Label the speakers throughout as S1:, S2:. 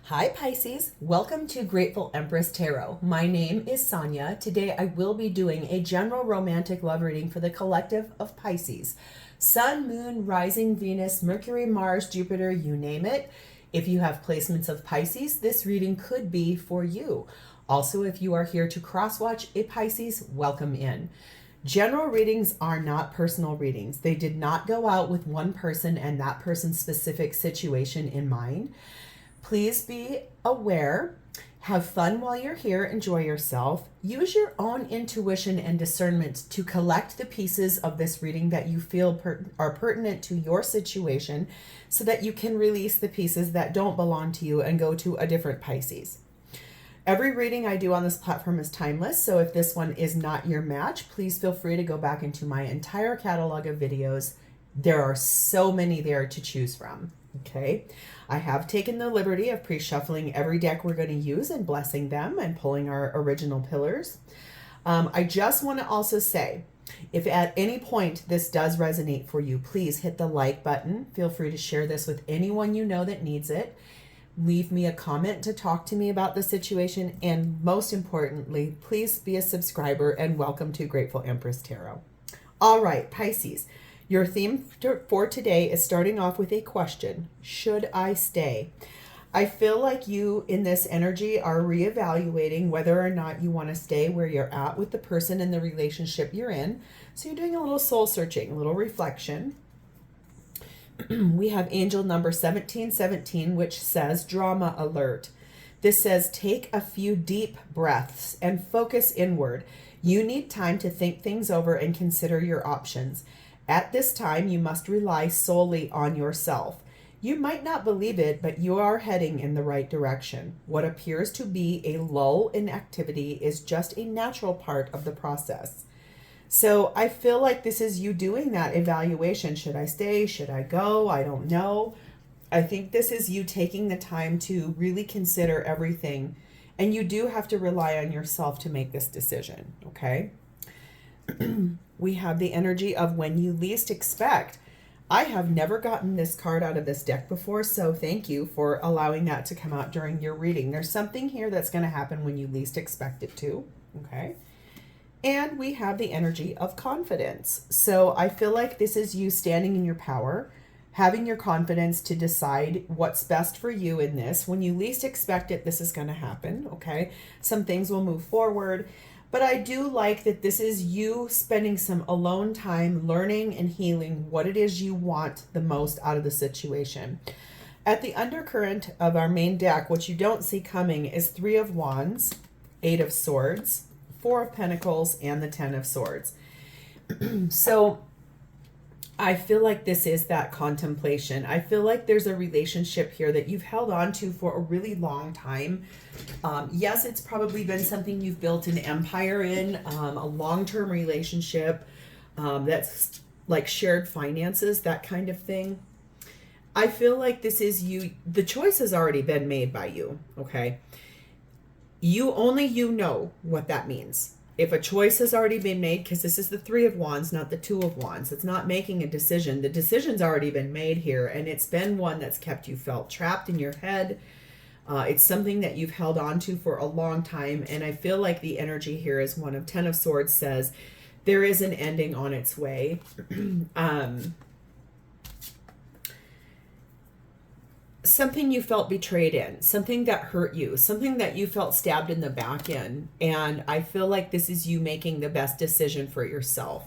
S1: Hi Pisces, welcome to Grateful Empress Tarot. My name is Sonia. Today I will be doing a general romantic love reading for the collective of Pisces. Sun, Moon, Rising, Venus, Mercury, Mars, Jupiter, you name it. If you have placements of Pisces, this reading could be for you. Also, if you are here to cross-watch a Pisces, welcome in. General readings are not personal readings. They did not go out with one person and that person's specific situation in mind. Please be aware, have fun while you're here, enjoy yourself. Use your own intuition and discernment to collect the pieces of this reading that you feel are pertinent to your situation so that you can release the pieces that don't belong to you and go to a different Pisces. Every reading I do on this platform is timeless, so if this one is not your match, please feel free to go back into my entire catalog of videos. There are so many there to choose from, okay? I have taken the liberty of pre-shuffling every deck we're going to use and blessing them and pulling our original pillars. I just want to also say, if at any point this does resonate for you, please hit the like button. Feel free to share this with anyone you know that needs it. Leave me a comment to talk to me about the situation. And most importantly, please be a subscriber and welcome to Grateful Empress Tarot. All right, Pisces. Your theme for today is starting off with a question. Should I stay? I feel like you in this energy are reevaluating whether or not you want to stay where you're at with the person in the relationship you're in. So you're doing a little soul searching, a little reflection. We have angel number 1717, which says drama alert. This says take a few deep breaths and focus inward. You need time to think things over and consider your options. At this time, you must rely solely on yourself. You might not believe it, but you are heading in the right direction. What appears to be a lull in activity is just a natural part of the process. So I feel like this is you doing that evaluation. Should I stay? Should I go? I don't know. I think this is you taking the time to really consider everything. And you do have to rely on yourself to make this decision, okay? We have the energy of when you least expect. I have never gotten this card out of this deck before, so thank you for allowing that to come out during your reading. There's something here that's going to happen when you least expect it to, okay? And we have the energy of confidence. So I feel like this is you standing in your power, having your confidence to decide what's best for you in this. When you least expect it, this is going to happen, okay? Some things will move forward. But I do like that this is you spending some alone time learning and healing what it is you want the most out of the situation. At the undercurrent of our main deck, what you don't see coming is 3 of Wands, 8 of Swords, 4 of Pentacles, and the 10 of Swords. So I feel like this is that contemplation. I feel like there's a relationship here that you've held on to for a really long time. Yes, it's probably been something you've built an empire in, a long-term relationship that's like shared finances, that kind of thing. I feel like this is you. The choice has already been made by you, okay? You know what that means. If a choice has already been made, because this is the 3 of Wands, not the 2 of Wands. It's not making a decision. The decision's already been made here, and it's been one that's kept you felt trapped in your head. It's something that you've held on to for a long time, and I feel like the energy here is one of 10 of Swords says there is an ending on its way. Something you felt betrayed in, something that hurt you, something that you felt stabbed in the back in. And I feel like this is you making the best decision for yourself.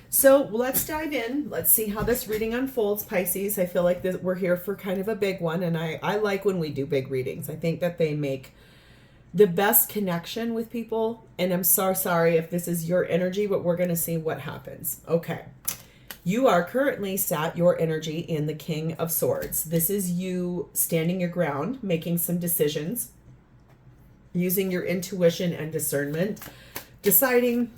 S1: So let's dive in. Let's see how this reading unfolds, Pisces. I feel like we're here for kind of a big one. And I like when we do big readings. I think that they make the best connection with people. And I'm so sorry if this is your energy, but we're going to see what happens. Okay. You are currently sat your energy in the King of Swords. This is you standing your ground, making some decisions, using your intuition and discernment, deciding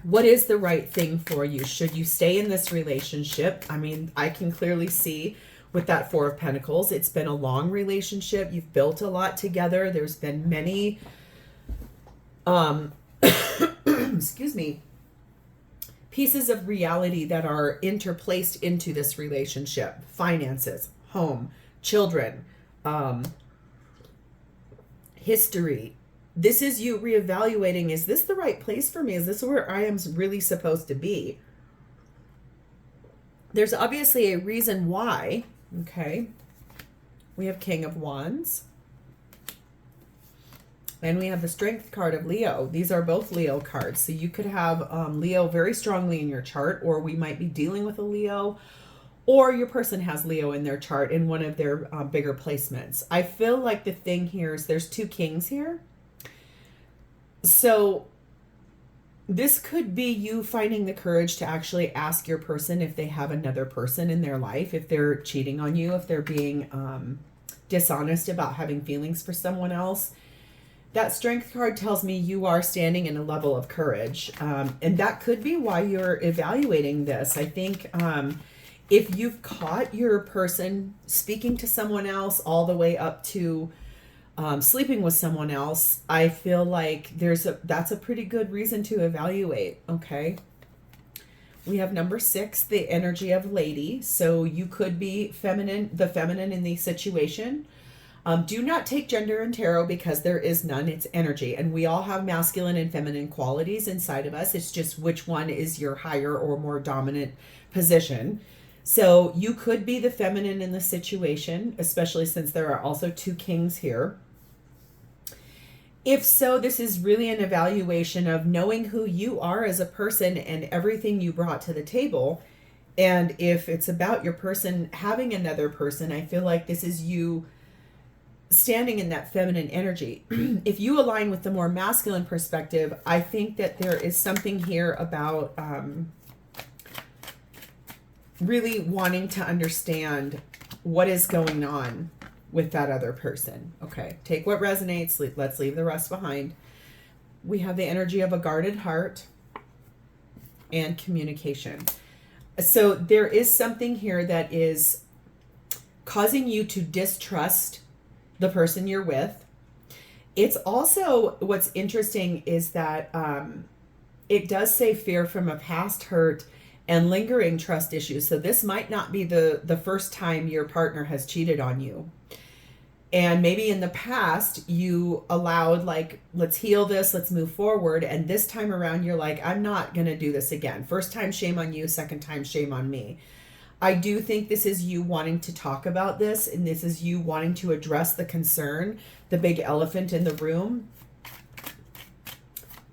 S1: what is the right thing for you. Should you stay in this relationship? I mean, I can clearly see with that 4 of Pentacles, it's been a long relationship. You've built a lot together. There's been many, excuse me, pieces of reality that are interplaced into this relationship. Finances, home, children, history. This is you reevaluating, is this the right place for me? Is this where I am really supposed to be? There's obviously a reason why, okay? We have King of Wands. And we have the Strength card of Leo. These are both Leo cards. So you could have Leo very strongly in your chart, or we might be dealing with a Leo, or your person has Leo in their chart in one of their bigger placements. I feel like the thing here is there's two kings here. So this could be you finding the courage to actually ask your person if they have another person in their life, if they're cheating on you, if they're being dishonest about having feelings for someone else. That Strength card tells me you are standing in a level of courage. And that could be why you're evaluating this. I think if you've caught your person speaking to someone else all the way up to sleeping with someone else, I feel like that's a pretty good reason to evaluate. Okay. We have number 6, the energy of lady. So you could be the feminine in the situation. Do not take gender in tarot because there is none. It's energy. And we all have masculine and feminine qualities inside of us. It's just which one is your higher or more dominant position. So you could be the feminine in the situation, especially since there are also two kings here. If so, this is really an evaluation of knowing who you are as a person and everything you brought to the table. And if it's about your person having another person, I feel like this is you standing in that feminine energy. If you align with the more masculine perspective, I think that there is something here about really wanting to understand what is going on with that other person. Okay, take what resonates. Let's leave the rest behind. We have the energy of a guarded heart and communication. So there is something here that is causing you to distrust the person you're with. It's also, what's interesting is that it does say fear from a past hurt and lingering trust issues. So this might not be the first time your partner has cheated on you. And maybe in the past you allowed, like, let's heal this, let's move forward. And this time around you're like, I'm not going to do this again. First time, shame on you. Second time, shame on me. I do think this is you wanting to talk about this, and this is you wanting to address the concern, the big elephant in the room,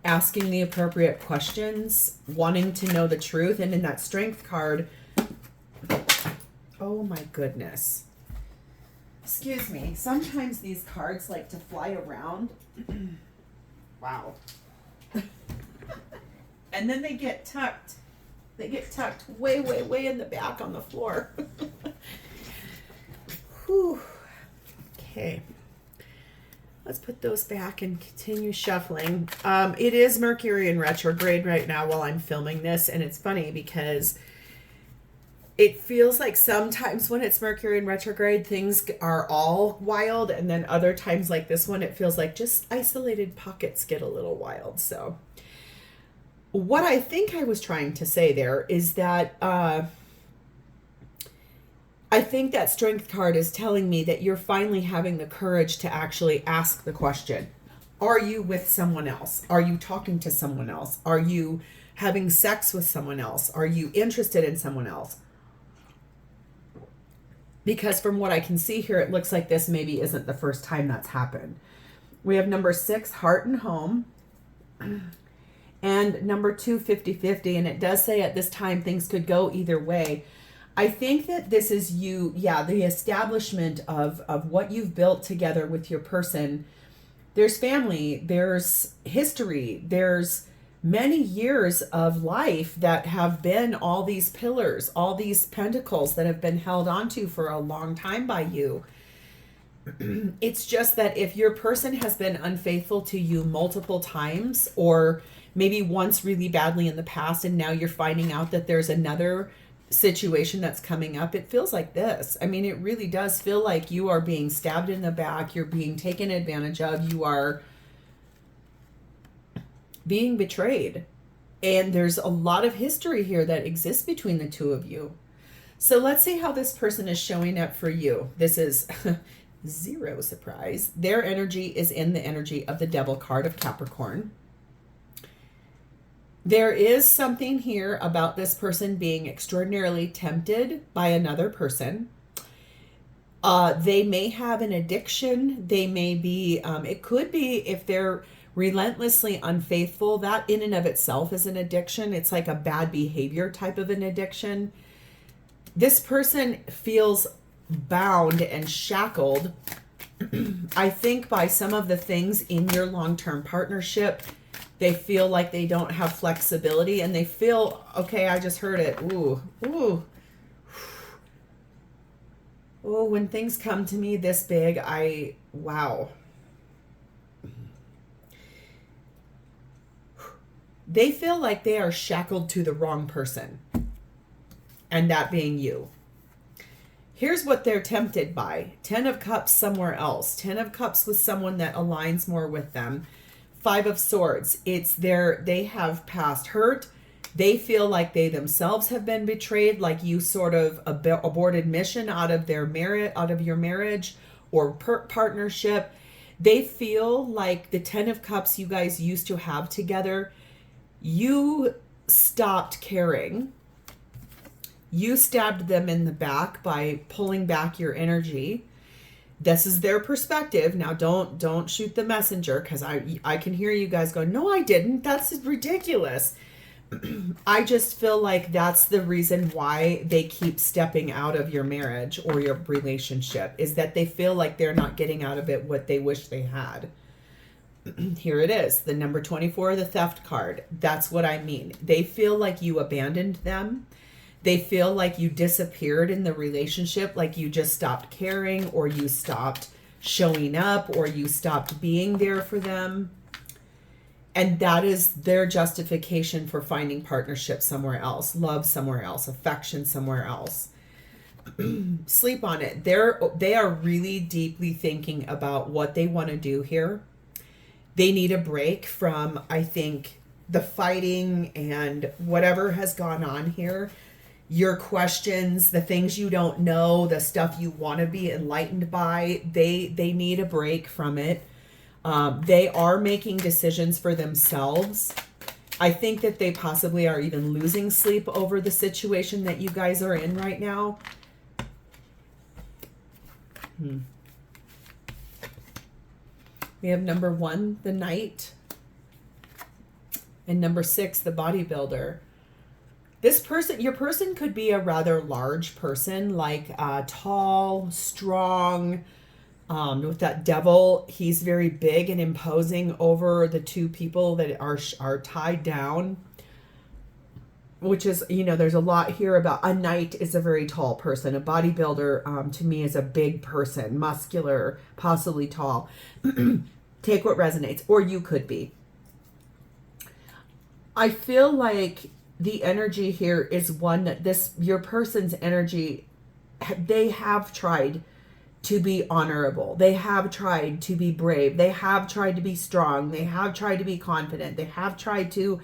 S1: asking the appropriate questions, wanting to know the truth. And in that Strength card, oh my goodness. Excuse me. Sometimes these cards like to fly around. Wow. And then they get tucked. They get tucked way, way, way in the back on the floor. Whew. Okay. Let's put those back and continue shuffling. It is Mercury in retrograde right now while I'm filming this. And it's funny because it feels like sometimes when it's Mercury in retrograde, things are all wild. And then other times like this one, it feels like just isolated pockets get a little wild. So what I think I was trying to say there is that I think that Strength card is telling me that you're finally having the courage to actually ask the question. Are you with someone else? Are you talking to someone else? Are you having sex with someone else? Are you interested in someone else? Because from what I can see here, it looks like this maybe isn't the first time that's happened. We have number 6, heart and home. And number 2, 50-50. And it does say at this time things could go either way. I think that this is you, the establishment of what you've built together with your person. There's family, there's history, there's many years of life that have been all these pillars, all these pentacles that have been held onto for a long time by you. It's just that if your person has been unfaithful to you multiple times, or maybe once really badly in the past, and now you're finding out that there's another situation that's coming up, it feels like this. I mean, it really does feel like you are being stabbed in the back, you're being taken advantage of, you are being betrayed. And there's a lot of history here that exists between the two of you. So let's see how this person is showing up for you. This is Zero surprise. Their energy is in the energy of the Devil card of Capricorn. There is something here about this person being extraordinarily tempted by another person. They may have an addiction. They may be, it could be if they're relentlessly unfaithful, that in and of itself is an addiction. It's like a bad behavior type of an addiction. This person feels bound and shackled, I think, by some of the things in your long-term partnership. They feel like they don't have flexibility, and they feel, okay, I just heard it. Ooh, ooh. Oh, when things come to me this big, wow. They feel like they are shackled to the wrong person, and that being you. Here's what they're tempted by. 10 of Cups somewhere else. 10 of Cups with someone that aligns more with them. 5 of Swords. It's they have past hurt. They feel like they themselves have been betrayed, like you sort of aborted mission out of their merit, out of your marriage or partnership. They feel like the 10 of Cups you guys used to have together, you stopped caring. You stabbed them in the back by pulling back your energy. This is their perspective. Now, don't shoot the messenger, because I can hear you guys go, no, I didn't. That's ridiculous. I just feel like that's the reason why they keep stepping out of your marriage or your relationship, is that they feel like they're not getting out of it what they wish they had. Here it is, the number 24, the Theft card. That's what I mean. They feel like you abandoned them. They feel like you disappeared in the relationship, like you just stopped caring, or you stopped showing up, or you stopped being there for them. And that is their justification for finding partnership somewhere else, love somewhere else, affection somewhere else. Sleep on it. They are really deeply thinking about what they want to do here. They need a break from, I think, the fighting and whatever has gone on here. Your questions, the things you don't know, the stuff you want to be enlightened by, they need a break from it. They are making decisions for themselves. I think that they possibly are even losing sleep over the situation that you guys are in right now. We have number 1, the Knight, and number 6, the Bodybuilder. This person, your person could be a rather large person, like tall, strong. With that Devil, he's very big and imposing over the two people that are tied down. Which is, there's a lot here about a Knight is a very tall person. A bodybuilder, to me, is a big person, muscular, possibly tall. Take what resonates, or you could be. I feel like the energy here is one that your person's energy, they have tried to be honorable. They have tried to be brave. They have tried to be strong. They have tried to be confident. They have tried to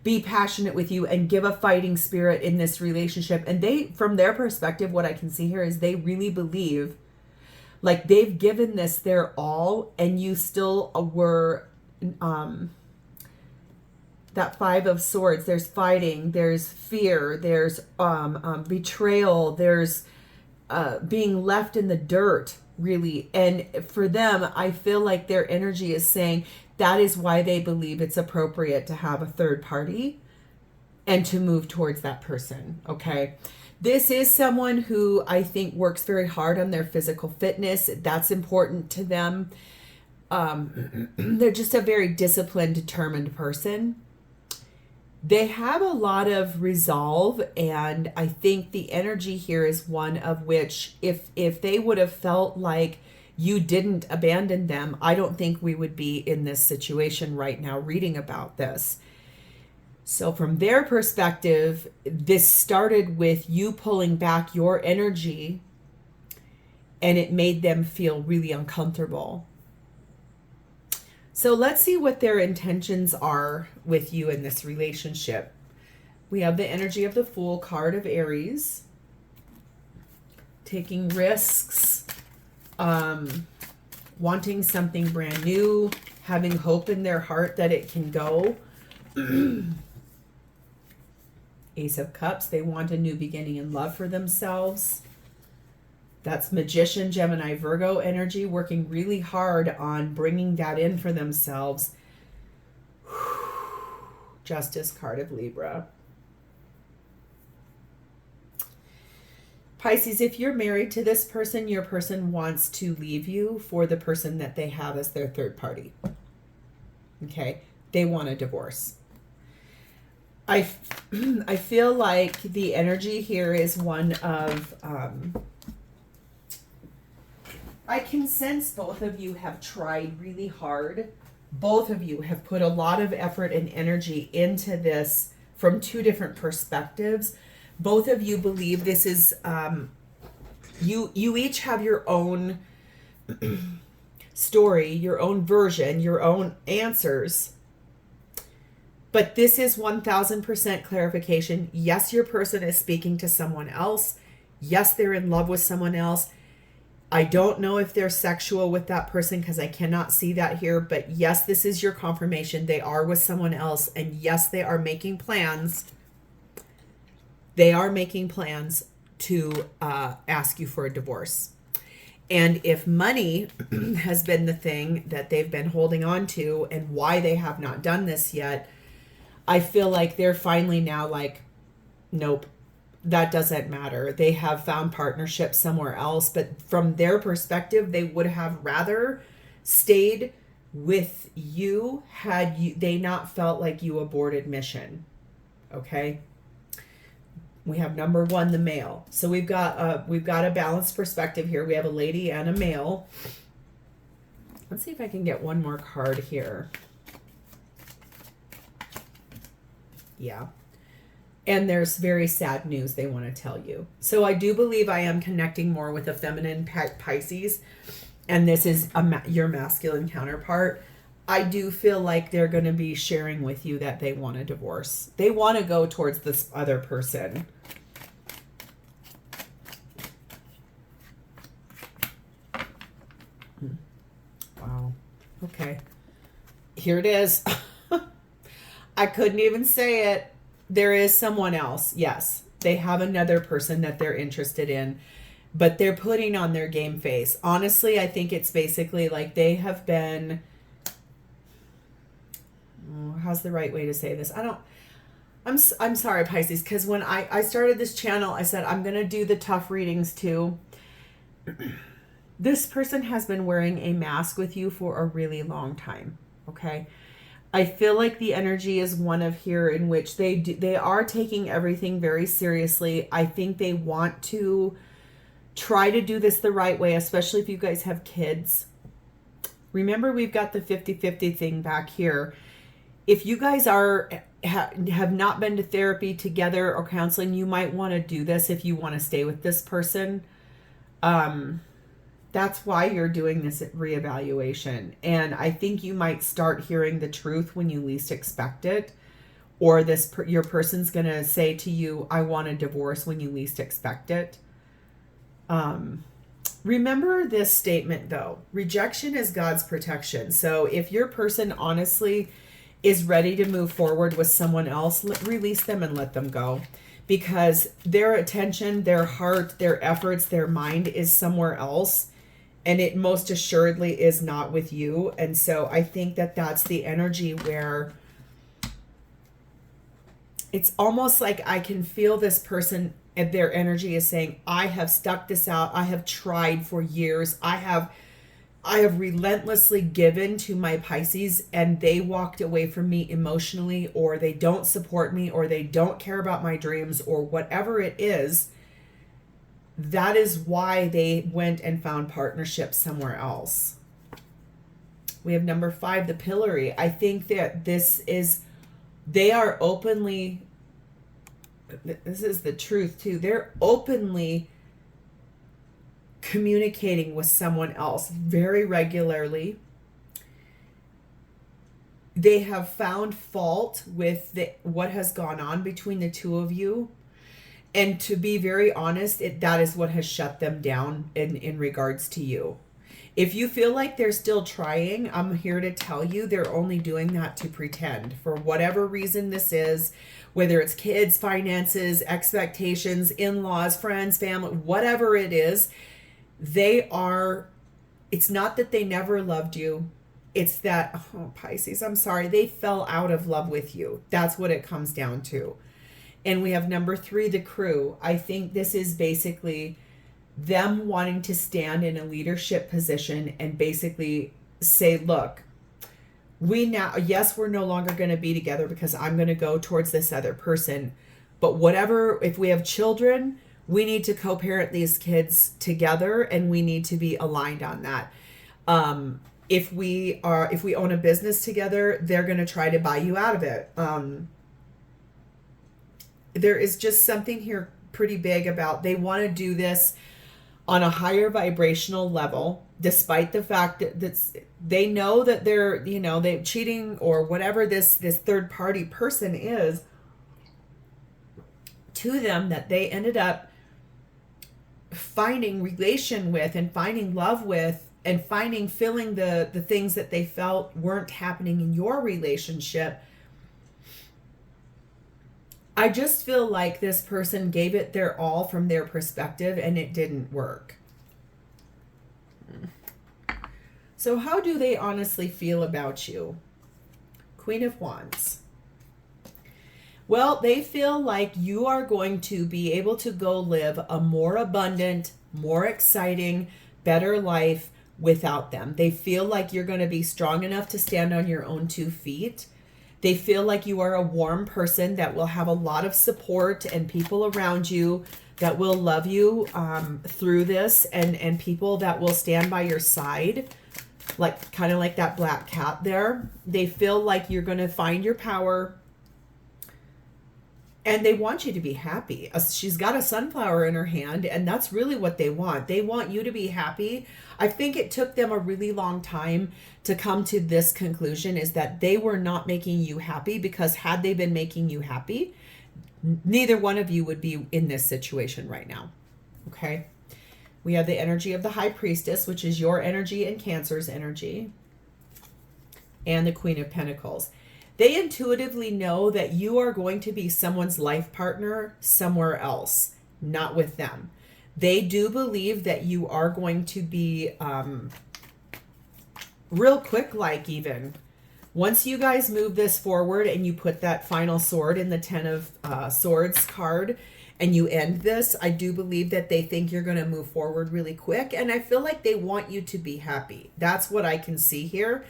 S1: be passionate with you and give a fighting spirit in this relationship. And they, from their perspective, what I can see here is they really believe like they've given this their all, and you still were, that 5 of Swords, there's fighting, there's fear, there's betrayal, there's being left in the dirt, really. And for them, I feel like their energy is saying that is why they believe it's appropriate to have a third party and to move towards that person, okay? This is someone who I think works very hard on their physical fitness. That's important to them. They're just a very disciplined, determined person. They have a lot of resolve, and I think the energy here is one of which if they would have felt like you didn't abandon them, I don't think we would be in this situation right now reading about this. So from their perspective, this started with you pulling back your energy, and it made them feel really uncomfortable. So let's see what their intentions are with you in this relationship. We have the energy of the Fool card of Aries. Taking risks. wanting something brand new, having hope in their heart that it can go. Ace of Cups, they want a new beginning in love for themselves. That's Magician, Gemini, Virgo energy, working really hard on bringing that in for themselves. Justice card of Libra. Pisces, if you're married to this person, your person wants to leave you for the person that they have as their third party. Okay? They want a divorce. I feel like the energy here is one of... I can sense both of you have tried really hard. Both of you have put a lot of effort and energy into this from two different perspectives. Both of you believe this is, you each have your own story, your own version, your own answers. But this is 1000% clarification. Yes, your person is speaking to someone else. Yes, they're in love with someone else. I don't know if they're sexual with that person because I cannot see that here. But yes, this is your confirmation. They are with someone else. And yes, they are making plans. They are making plans to ask you for a divorce. And if money has been the thing that they've been holding on to and why they have not done this yet, I feel like they're finally now like, nope, that doesn't matter. They have found partnership somewhere else. But from their perspective, they would have rather stayed with you had they not felt like you aborted mission. Okay? We have number one, the male. So we've got a balanced perspective here. We have a lady and a male. Let's see if I can get one more card here. Yeah. And there's very sad news they want to tell you. So I do believe I am connecting more with a feminine Pisces. And this is your masculine counterpart. I do feel like they're going to be sharing with you that they want a divorce. They want to go towards this other person. Wow. Okay. Here it is. I couldn't even say it. There is someone else. Yes. They have another person that they're interested in. But they're putting on their game face. Honestly, I think it's basically like they have been... how's the right way to say this? I'm sorry, Pisces, because when I started this channel, I said I'm going to do the tough readings too. This person has been wearing a mask with you for a really long time, okay? I feel like the energy is one of here in which they are taking everything very seriously. I think they want to try to do this the right way, especially if you guys have kids. Remember, we've got the 50-50 thing back here. If you guys have not been to therapy together or counseling, you might want to do this if you want to stay with this person. That's why you're doing this reevaluation. And I think you might start hearing the truth when you least expect it. Or your person's going to say to you, I want a divorce, when you least expect it. Remember this statement, though. Rejection is God's protection. So if your person honestly is ready to move forward with someone else, release them and let them go. Because their attention, their heart, their efforts, their mind is somewhere else. And it most assuredly is not with you. And so I think that that's the energy where it's almost like I can feel this person and their energy is saying, I have stuck this out. I have tried for years. I have relentlessly given to my Pisces, and they walked away from me emotionally, or they don't support me, or they don't care about my dreams, or whatever it is. That is why they went and found partnership somewhere else. We have number 5, the pillory. I think that they are openly, this is the truth too, they're openly communicating with someone else very regularly. They have found fault with what has gone on between the two of you. And to be very honest, that is what has shut them down in regards to you. If you feel like they're still trying, I'm here to tell you they're only doing that to pretend for whatever reason this is, whether it's kids, finances, expectations, in-laws, friends, family, whatever it is, it's not that they never loved you. It's that, oh, Pisces, I'm sorry, they fell out of love with you. That's what it comes down to. And we have number 3, the crew. I think this is basically them wanting to stand in a leadership position and basically say, look, yes, we're no longer going to be together because I'm going to go towards this other person. But whatever, if we have children, we need to co-parent these kids together and we need to be aligned on that. If we own a business together, they're going to try to buy you out of it. There is just something here pretty big about they want to do this on a higher vibrational level, despite the fact that they know that they're cheating or whatever this third party person is to them, that they ended up finding relation with and finding love with and feeling the things that they felt weren't happening in your relationship. I just feel like this person gave it their all from their perspective and it didn't work. So how do they honestly feel about you? Queen of Wands. Well, they feel like you are going to be able to go live a more abundant, more exciting, better life without them. They feel like you're going to be strong enough to stand on your own 2 feet. They feel like you are a warm person that will have a lot of support and people around you that will love you through this, and people that will stand by your side, like kind of like that black cat there. They feel like you're going to find your power and they want you to be happy. She's got a sunflower in her hand, and that's really what they want. They want you to be happy. I think it took them a really long time to come to this conclusion, is that they were not making you happy, because had they been making you happy, neither one of you would be in this situation right now. Okay? We have the energy of the High Priestess, which is your energy and Cancer's energy, and the Queen of Pentacles. They intuitively know that you are going to be someone's life partner somewhere else, not with them. They do believe that you are going to be real quick, like even. Once you guys move this forward and you put that final sword in the 10 of Swords card and you end this, I do believe that they think you're going to move forward really quick. And I feel like they want you to be happy. That's what I can see here.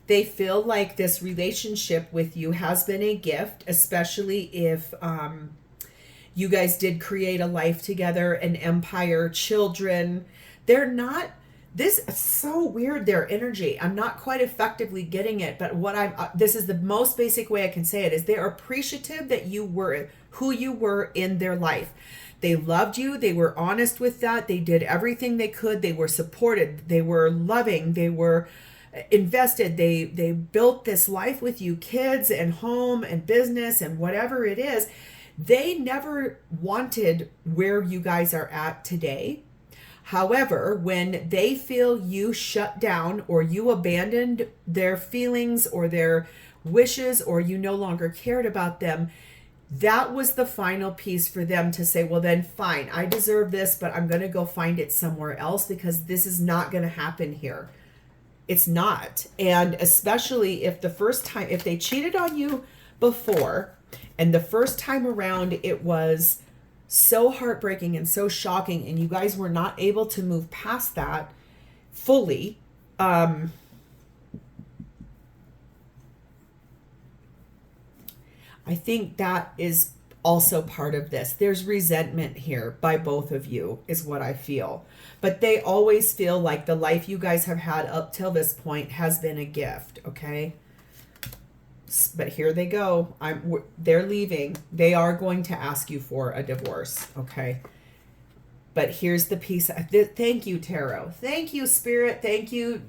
S1: They feel like this relationship with you has been a gift, especially if you guys did create a life together, an empire, children. They're not, this is so weird, their energy. I'm not quite effectively getting it, but this is the most basic way I can say it, is they're appreciative that you were who you were in their life. They loved you. They were honest with that. They did everything they could. They were supported. They were loving. They were invested. They built this life with you, kids and home and business and whatever it is. They never wanted where you guys are at today. However, when they feel you shut down or you abandoned their feelings or their wishes, or you no longer cared about them, that was the final piece for them to say, well, then fine, I deserve this, but I'm going to go find it somewhere else, because this is not going to happen here. It's not. And especially if if they cheated on you before, and the first time around it was so heartbreaking and so shocking, and you guys were not able to move past that fully, I think that is also part of this. There's resentment here by both of you, is what I feel. But they always feel like the life you guys have had up till this point has been a gift, okay? But here they go. They're leaving. They are going to ask you for a divorce, okay? But here's the piece. Thank you, Tarot. Thank you, Spirit. Thank you,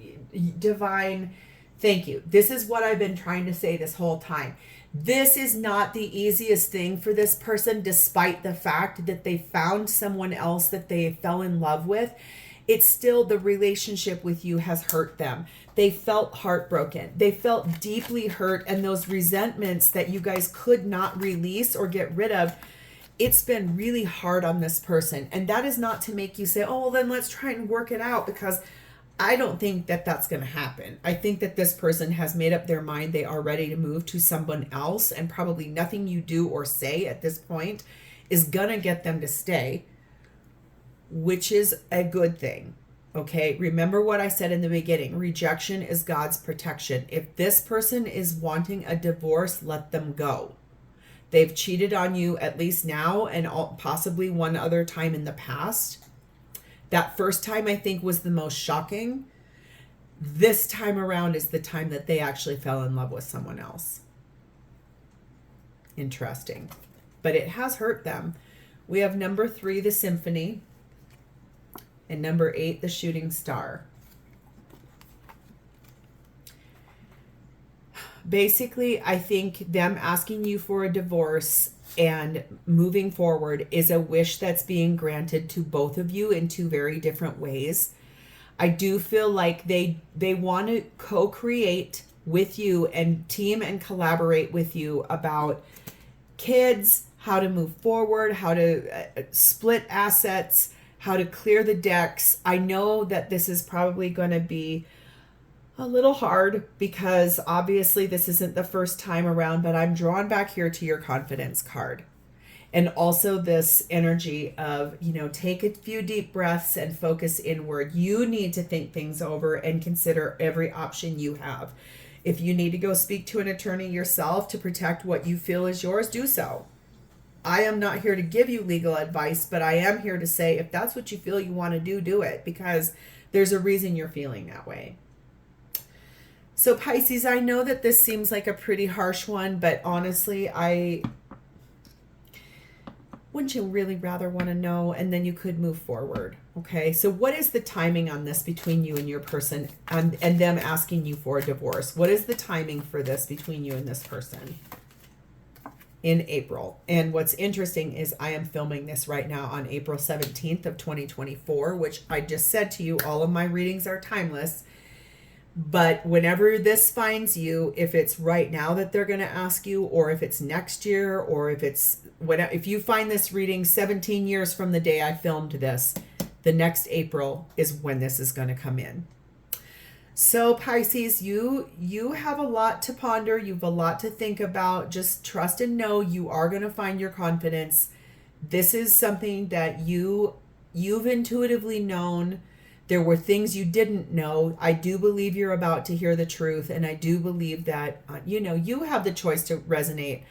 S1: Divine. Thank you. This is what I've been trying to say this whole time. This is not the easiest thing for this person, despite the fact that they found someone else that they fell in love with. it's still, the relationship with you has hurt them. They felt heartbroken. They felt deeply hurt, and those resentments that you guys could not release or get rid of, it's been really hard on this person. And that is not to make you say, oh, well, then let's try and work it out, because I don't think that that's going to happen. I think that this person has made up their mind. They are ready to move to someone else, and probably nothing you do or say at this point is going to get them to stay, which is a good thing. Okay, remember what I said in the beginning. Rejection is God's protection. If this person is wanting a divorce, let them go. They've cheated on you at least now, and possibly one other time in the past. That first time, I think, was the most shocking. This time around is the time that they actually fell in love with someone else. Interesting. But it has hurt them. We have number 3, the Symphony, and number 8, the Shooting Star. Basically, I think them asking you for a divorce and moving forward is a wish that's being granted to both of you in 2 very different ways. I do feel like they want to co-create with you and team and collaborate with you about kids, how to move forward, how to split assets, how to clear the decks. I know that this is probably going to be a little hard, because obviously this isn't the first time around, but I'm drawn back here to your confidence card. And also this energy of, take a few deep breaths and focus inward. You need to think things over and consider every option you have. If you need to go speak to an attorney yourself to protect what you feel is yours, do so. I am not here to give you legal advice, but I am here to say, if that's what you feel you want to do it, because there's a reason you're feeling that way. So Pisces, I know that this seems like a pretty harsh one, but honestly, wouldn't you really rather want to know, and then you could move forward? Okay, so what is the timing on this between you and your person, and them asking you for a divorce? What is the timing for this between you and this person? In April. And what's interesting is I am filming this right now on April 17th of 2024, which I just said to you, all of my readings are timeless. But whenever this finds you, if it's right now that they're going to ask you, or if it's next year, or if you find this reading 17 years from the day I filmed this, the next April is when this is going to come in. So Pisces, you have a lot to ponder. You have a lot to think about. Just trust and know you are going to find your confidence. This is something that you've intuitively known. There were things you didn't know. I do believe you're about to hear the truth. And I do believe that, you have the choice to resonate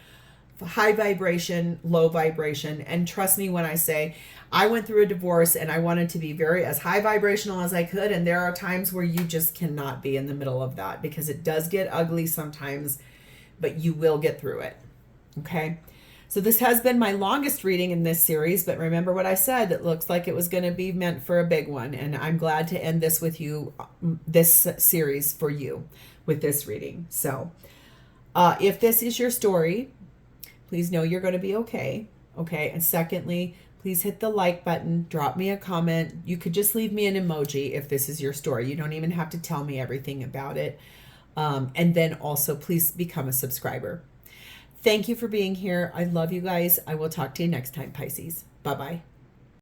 S1: high vibration, low vibration. And trust me when I say I went through a divorce and I wanted to be as high vibrational as I could. And there are times where you just cannot be in the middle of that, because it does get ugly sometimes, but you will get through it. Okay. So this has been my longest reading in this series, but remember what I said, it looks like it was going to be meant for a big one. And I'm glad to end this with you, this series for you with this reading. So if this is your story, please know you're going to be okay. Okay. And secondly, please hit the like button, drop me a comment. You could just leave me an emoji if this is your story. You don't even have to tell me everything about it. And then also please become a subscriber. Thank you for being here. I love you guys. I will talk to you next time, Pisces. Bye-bye.